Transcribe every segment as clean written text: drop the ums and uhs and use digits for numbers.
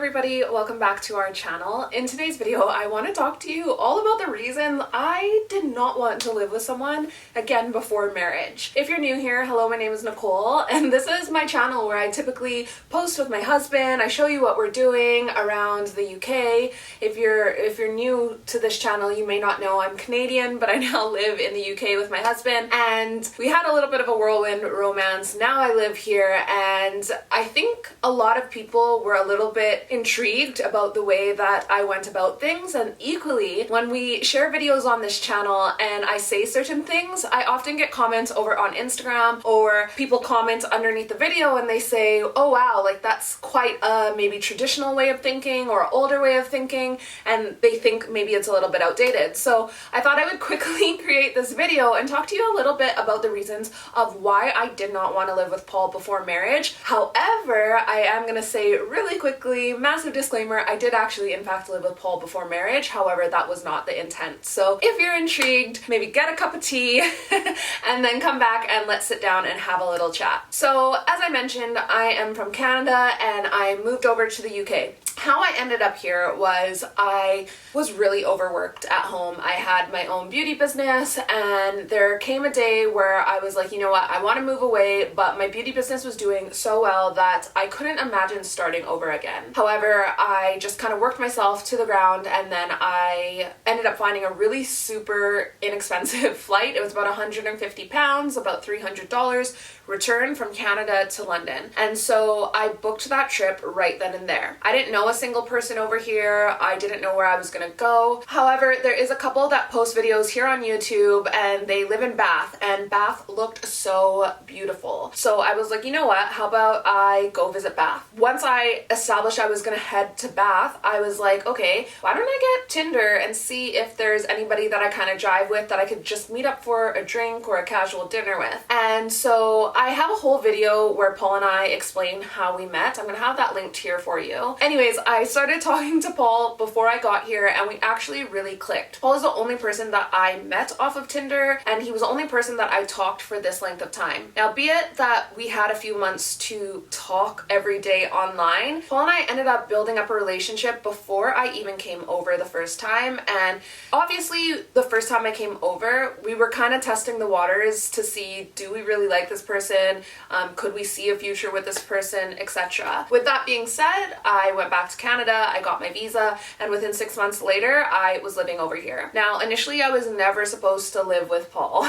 everybody, welcome back to our channel. In today's video, I want to talk to you all about the reason I did not want to live with someone again before marriage. If you're new here, hello, my name is Nicole, and this is my channel where I typically post with my husband. I show you what we're doing around the UK. If you're new to this channel, you may not know I'm Canadian, but I now live in the UK with my husband, and we had a little bit of a whirlwind romance. Now I live here, and I think a lot of people were a little bit intrigued about the way that I went about things, and equally when we share videos on this channel and I say certain things, I often get comments over on Instagram, or people comment underneath the video and they say, oh wow, like that's quite a maybe traditional way of thinking or older way of thinking, and they think maybe it's a little bit outdated. So I thought I would quickly create this video and talk to you a little bit about the reasons of why I did not want to live with Paul before marriage. However, I am going to say really quickly, massive disclaimer, I did actually in fact live with Paul before marriage. However, that was not the intent. So if you're intrigued, maybe get a cup of tea and then come back and let's sit down and have a little chat. So as I mentioned, I am from Canada and I moved over to the UK. How I ended up here was I was really overworked at home. I had my own beauty business, and there came a day where I was like, you know what, I want to move away, but my beauty business was doing so well that I couldn't imagine starting over again. However, I just kind of worked myself to the ground, and then I ended up finding a really super inexpensive flight. It was about £150, about $300, return from Canada to London. And so I booked that trip right then and there. I didn't know a single person over here. I didn't know where I was gonna go. However, there is a couple that post videos here on YouTube, and they live in Bath, and Bath looked so beautiful. So I was like, you know what, how about I go visit Bath? Once I established I was gonna head to Bath, I was like, okay, why don't I get Tinder and see if there's anybody that I kind of jive with that I could just meet up for a drink or a casual dinner with. And so I have a whole video where Paul and I explain how we met. I'm gonna have that linked here for you. Anyways, I started talking to Paul before I got here, and we actually really clicked. Paul is the only person that I met off of Tinder, and he was the only person that I talked for this length of time. Now, be it that we had a few months to talk every day online, Paul and I ended up building up a relationship before I even came over the first time. And obviously, the first time I came over, we were kind of testing the waters to see, do we really like this person? Could we see a future with this person, etc. With that being said, I went back to Canada, I got my visa, and within 6 months later, I was living over here. Now, initially, I was never supposed to live with Paul.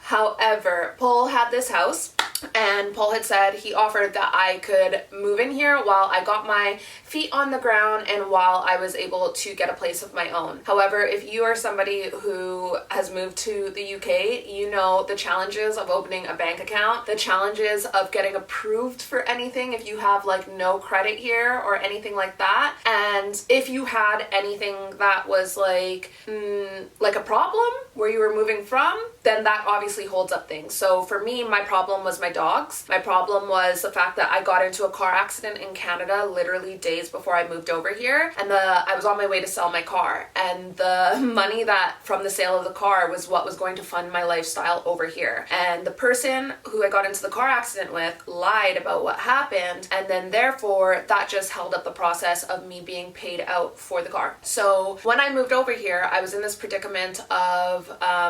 However, Paul had this house, and Paul had said he offered that I could move in here while I got my feet on the ground and while I was able to get a place of my own. However, if you are somebody who has moved to the UK, you know the challenges of opening a bank account, the challenges of getting approved for anything if you have like no credit here or anything like that. And if you had anything that was like a problem where you were moving from, then that obviously holds up things. So for me, my problem was my dogs. My problem was the fact that I got into a car accident in Canada literally days before I moved over here, and I was on my way to sell my car, and the money that from the sale of the car was what was going to fund my lifestyle over here. And the person who I got into the car accident with lied about what happened, and then therefore that just held up the process of me being paid out for the car. So when I moved over here, I was in this predicament of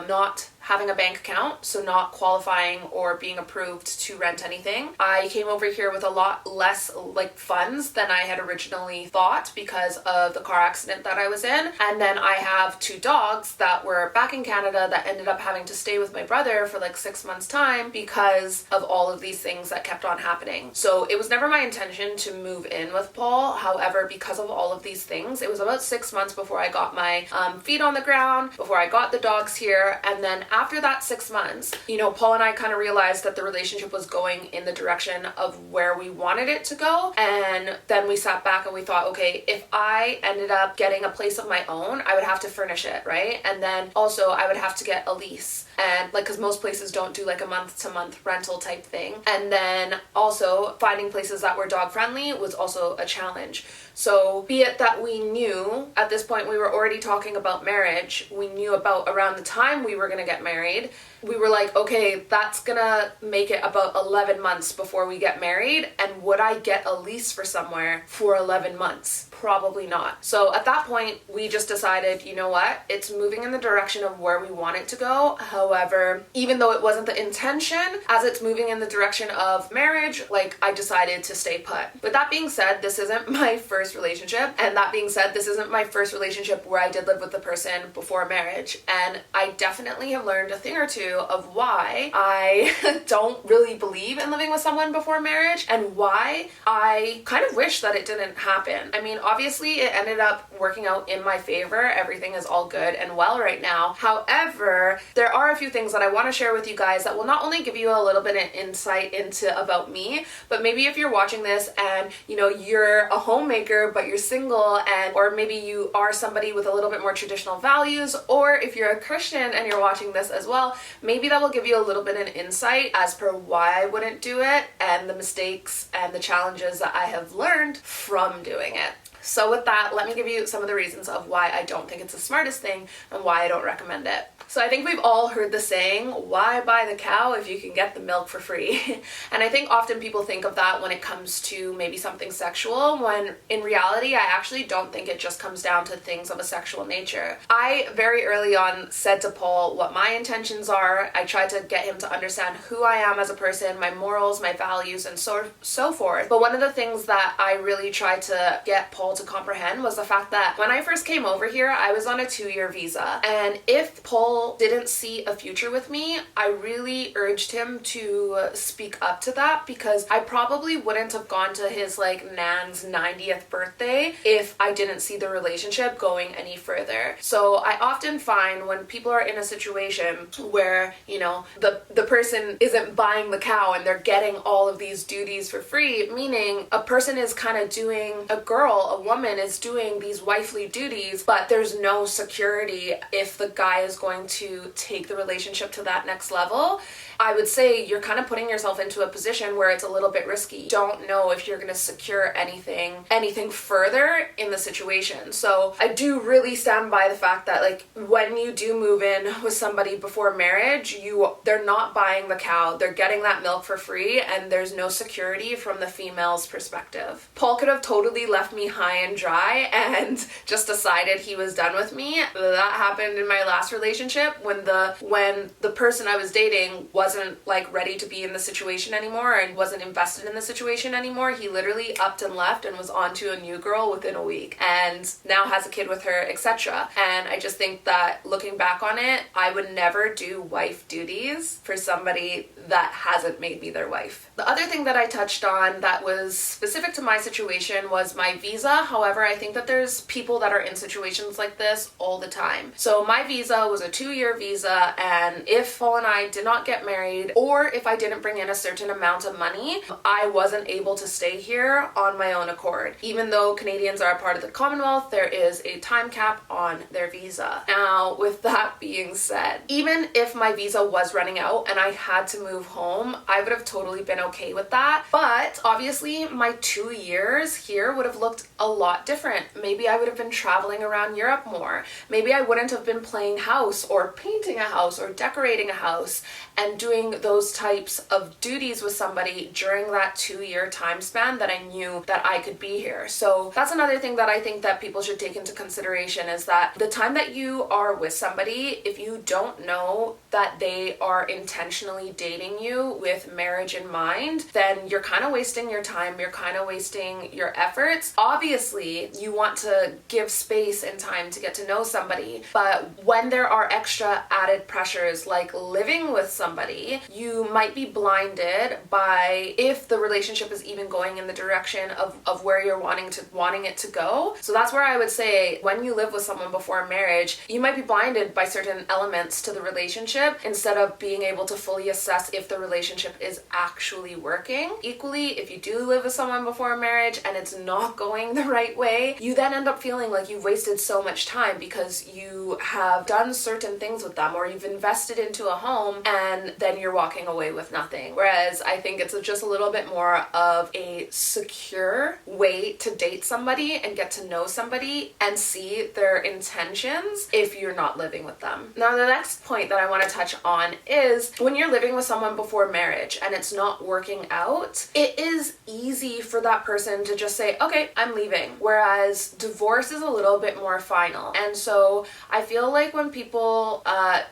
not having a bank account, so not qualifying or being approved to rent anything. I came over here with a lot less funds than I had originally thought because of the car accident that I was in. And then I have two dogs that were back in Canada that ended up having to stay with my brother for 6 months time because of all of these things that kept on happening. So it was never my intention to move in with Paul. However, because of all of these things, it was about 6 months before I got my feet on the ground, before I got the dogs here. And then after that 6 months, Paul and I kind of realized that the relationship was going in the direction of where we wanted it to go. And then we sat back and we thought, okay, if I ended up getting a place of my own, I would have to furnish it, right? And then also I would have to get a lease. and like, because most places don't do like a month-to-month rental type thing. And then also finding places that were dog friendly was also a challenge. So be it that we knew at this point, we were already talking about marriage, we knew about around the time we were going to get married, we were like, okay, that's gonna make it about 11 months before we get married, and would I get a lease for somewhere for 11 months? Probably not. So at that point, we just decided, you know what, it's moving in the direction of where we want it to go. However, even though it wasn't the intention, as it's moving in the direction of marriage, like, I decided to stay put. With that being said, this isn't my first relationship, and that being said, this isn't my first relationship where I did live with the person before marriage, and I definitely have learned a thing or two of why I don't really believe in living with someone before marriage, and why I kind of wish that it didn't happen. I mean, obviously it ended up working out in my favor. Everything is all good and well right now. However, there are a few things that I want to share with you guys that will not only give you a little bit of insight into about me, but maybe if you're watching this and you know you're a homemaker but you're single, and or maybe you are somebody with a little bit more traditional values, or if you're a Christian and you're watching this as well, maybe that will give you a little bit of insight as per why I wouldn't do it, and the mistakes and the challenges that I have learned from doing it. So with that, let me give you some of the reasons of why I don't think it's the smartest thing and why I don't recommend it. So I think we've all heard the saying, why buy the cow if you can get the milk for free? And I think often people think of that when it comes to maybe something sexual, when in reality, I actually don't think it just comes down to things of a sexual nature. I very early on said to Paul what my intentions are. I tried to get him to understand who I am as a person, my morals, my values, and so forth. But one of the things that I really tried to get Paul to comprehend was the fact that when I first came over here, I was on a 2-year visa. And if Paul didn't see a future with me, I really urged him to speak up to that, because I probably wouldn't have gone to his like Nan's 90th birthday if I didn't see the relationship going any further. So I often find when people are in a situation where, you know, the person isn't buying the cow and they're getting all of these duties for free, meaning a person is kind of doing, a woman is doing these wifely duties, but there's no security if the guy is going to take the relationship to that next level. I would say you're kind of putting yourself into a position where it's a little bit risky. You don't know if you're going to secure anything further in the situation. So I do really stand by the fact that like when you do move in with somebody before marriage, they're not buying the cow, they're getting that milk for free, and there's no security from the female's perspective. Paul could have totally left me high and dry and just decided he was done with me. That happened in my last relationship when the person I was dating wasn't like ready to be in the situation anymore and wasn't invested in the situation anymore. He literally upped and left and was on to a new girl within a week and now has a kid with her, etc. And I just think that looking back on it, I would never do wife duties for somebody that hasn't made me their wife. The other thing that I touched on that was specific to my situation was my visa. However, I think that there's people that are in situations like this all the time. So my visa was a 2-year visa, and if Paul and I did not get married, or if I didn't bring in a certain amount of money, I wasn't able to stay here on my own accord. Even though Canadians are a part of the Commonwealth, there is a time cap on their visa. Now, with that being said, even if my visa was running out and I had to move home, I would have totally been okay with that. But obviously my 2 years here would have looked a lot different. Maybe I would have been traveling around Europe more. Maybe I wouldn't have been playing house or painting a house or decorating a house and doing those types of duties with somebody during that 2-year time span that I knew that I could be here. So that's another thing that I think that people should take into consideration, is that the time that you are with somebody, if you don't know that they are intentionally dating you with marriage in mind, then you're kind of wasting your time, you're kind of wasting your efforts. Obviously, you want to give space and time to get to know somebody, but when there are extra added pressures like living with somebody, initially, you might be blinded by if the relationship is even going in the direction of where you're wanting it to go. So that's where I would say when you live with someone before marriage, you might be blinded by certain elements to the relationship instead of being able to fully assess if the relationship is actually working. Equally, if you do live with someone before marriage and it's not going the right way, you then end up feeling like you've wasted so much time because you have done certain things with them, or you've invested into a home and then you're walking away with nothing. Whereas I think it's just a little bit more of a secure way to date somebody and get to know somebody and see their intentions if you're not living with them. Now, the next point that I want to touch on is when you're living with someone before marriage and it's not working out, it is easy for that person to just say, okay, I'm leaving. Whereas divorce is a little bit more final. And so I feel like when people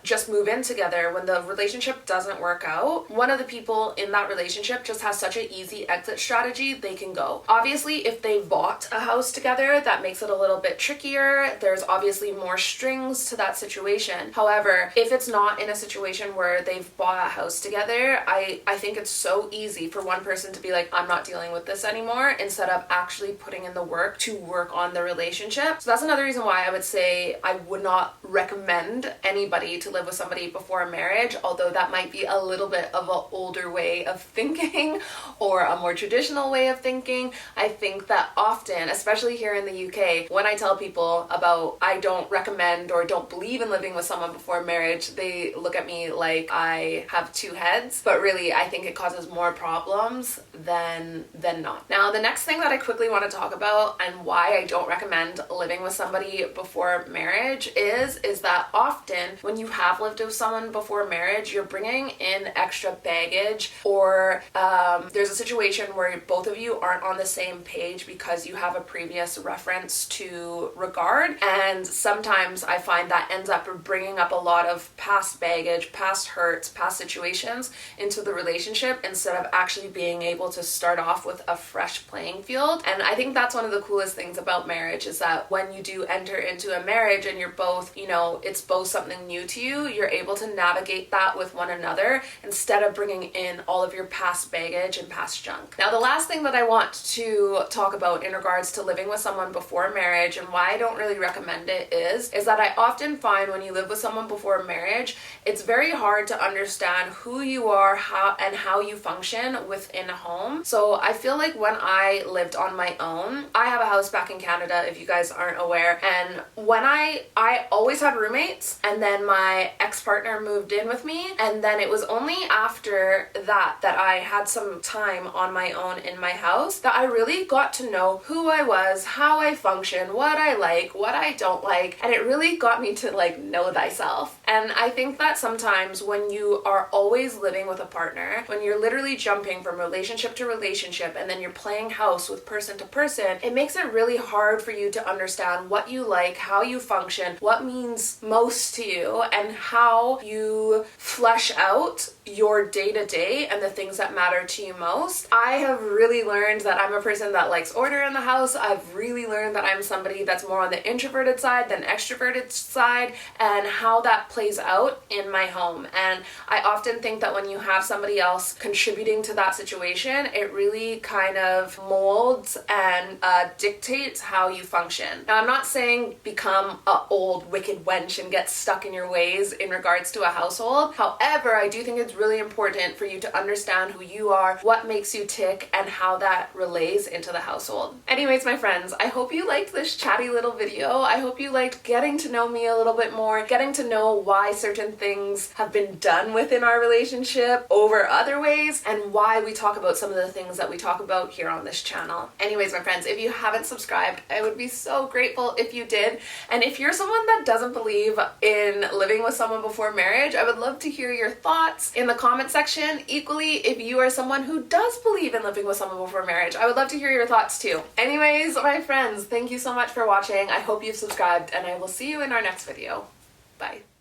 just move in together, when the relationship doesn't work out, one of the people in that relationship just has such an easy exit strategy, they can go. Obviously, if they bought a house together, that makes it a little bit trickier. There's obviously more strings to that situation. However, if it's not in a situation where they've bought a house together, I think it's so easy for one person to be like, I'm not dealing with this anymore, instead of actually putting in the work to work on the relationship. So that's another reason why I would say I would not recommend anybody to live with somebody before marriage, although that might be a little bit of an older way of thinking or a more traditional way of thinking. I think that often, especially here in the UK, when I tell people about I don't recommend or don't believe in living with someone before marriage, they look at me like I have two heads, but really I think it causes more problems than not. Now, the next thing that I quickly want to talk about and why I don't recommend living with somebody before marriage is that often when you have lived with someone before marriage, you're bringing in extra baggage, or there's a situation where both of you aren't on the same page because you have a previous reference to regard, and sometimes I find that ends up bringing up a lot of past baggage, past hurts, past situations into the relationship instead of actually being able to start off with a fresh playing field. And I think that's one of the coolest things about marriage, is that when you do enter into a marriage and you're both, it's both something new to you, you're able to navigate that with one another instead of bringing in all of your past baggage and past junk. Now, the last thing that I want to talk about in regards to living with someone before marriage and why I don't really recommend it is that I often find when you live with someone before marriage, it's very hard to understand who you are, how you function within a home. So I feel like when I lived on my own, I have a house back in Canada, if you guys aren't aware, and when I always had roommates, and then my ex-partner moved in with me, and then it was only after that I had some time on my own in my house that I really got to know who I was, how I function, what I like, what I don't like, and it really got me to know thyself. And I think that sometimes when you are always living with a partner, when you're literally jumping from relationship to relationship and then you're playing house with person to person, it makes it really hard for you to understand what you like, how you function, what means most to you, and how you flesh out your day-to-day and the things that matter to you most. I have really learned that I'm a person that likes order in the house. I've really learned that I'm somebody that's more on the introverted side than extroverted side, and how that plays out in my home. And I often think that when you have somebody else contributing to that situation, it really kind of molds and dictates how you function. Now, I'm not saying become a old wicked wench and get stuck in your ways in regards to a household. However, I do think it's really important for you to understand who you are, what makes you tick, and how that relays into the household. Anyways, my friends, I hope you liked this chatty little video. I hope you liked getting to know me a little bit more, getting to know why certain things have been done within our relationship over other ways, and why we talk about some of the things that we talk about here on this channel. Anyways, my friends, if you haven't subscribed, I would be so grateful if you did. And if you're someone that doesn't believe in living with someone before marriage, I would love to hear your thoughts in the comment section. Equally, if you are someone who does believe in living with someone before marriage, I would love to hear your thoughts too. Anyways, my friends, thank you so much for watching. I hope you've subscribed, and I will see you in our next video. Bye.